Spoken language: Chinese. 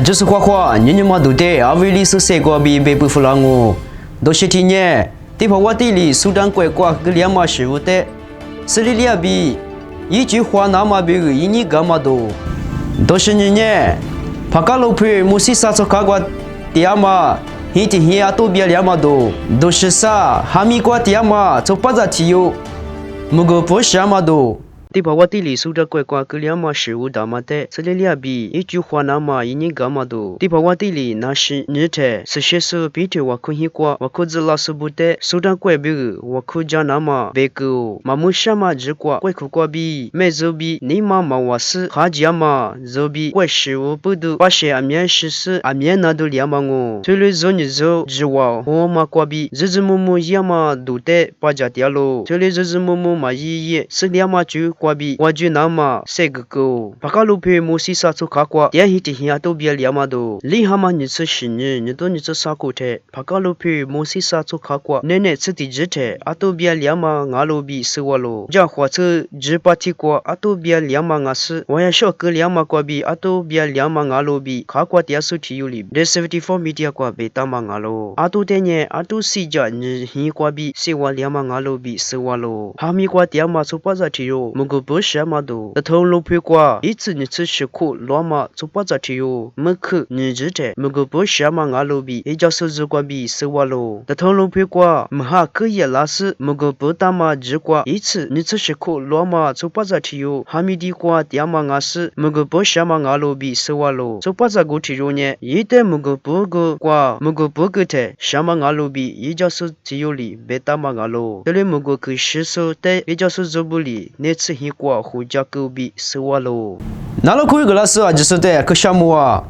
就是花花，你嘛都得阿维里是谁个比被不服了我，都是听呢。地方我地里苏丹怪怪个两码事务的，是里两比一句话那么比个一年干嘛多，都是你呢。帕卡路皮木西萨索卡瓜迪亚玛，一天一阿多比两码多，都是啥哈密瓜迪亚玛，做巴扎提哟，木个不是阿玛多。地方我地里苏丹怪怪个两码事务大嘛的，是里两比一句话那么一年干嘛多。地方我地里那是你的，是些时比对我可以过，我可知老师不的，苏丹怪比个我可讲那么别个，嘛木什么只过怪可过比，没走比你妈妈我是哈家嘛，走比怪事务不都，把些阿面实施阿面那都两嘛我，最类走你走只话我嘛过比，日日木木也嘛都得把家掉喽，最类日日木木嘛一是两嘛就。qua bi waju nama segko pakalu phe mosi sa chu kha kwa ya hi ti hi to bia liama do li hama ni chu shin ni to ni chu sa ko the pakalu phe mosi sa chu kha kwa ne ne chiti je the ato bia liama nga lo bi sewa lo ja khwa chu je pa thi kwa ato bia liama nga su wa ya sho ke liama kwa bi ato bia liama nga lo bi kha kwa tia su thi yu li de 74 media kwa be ta ma nga lo ato te nye ato si ja ni hi kwa bi sewa liama nga lo bi sewa lo ha mi kwa tia ma chu pa za thi yo个不什么的，这头路皮瓜，一次你吃吃苦，罗马做不着去哟，没去你知道，么个不什么阿路比，一家手指瓜比是我喽，这头路皮瓜，么哈可以拉丝，么个不打嘛只瓜，一次你吃吃苦，罗马做不着去哟，哈米地瓜点嘛阿丝，么个不什么阿路比是我喽，做不着过去哟呢，一旦么个不个瓜，么个不个的，什么阿路比，一家手只有里，别打嘛阿喽，这里么个可以实手的，一家手指不里，那次。过胡家狗比是我喽，那老可以个老师啊，就是的，可羡慕啊。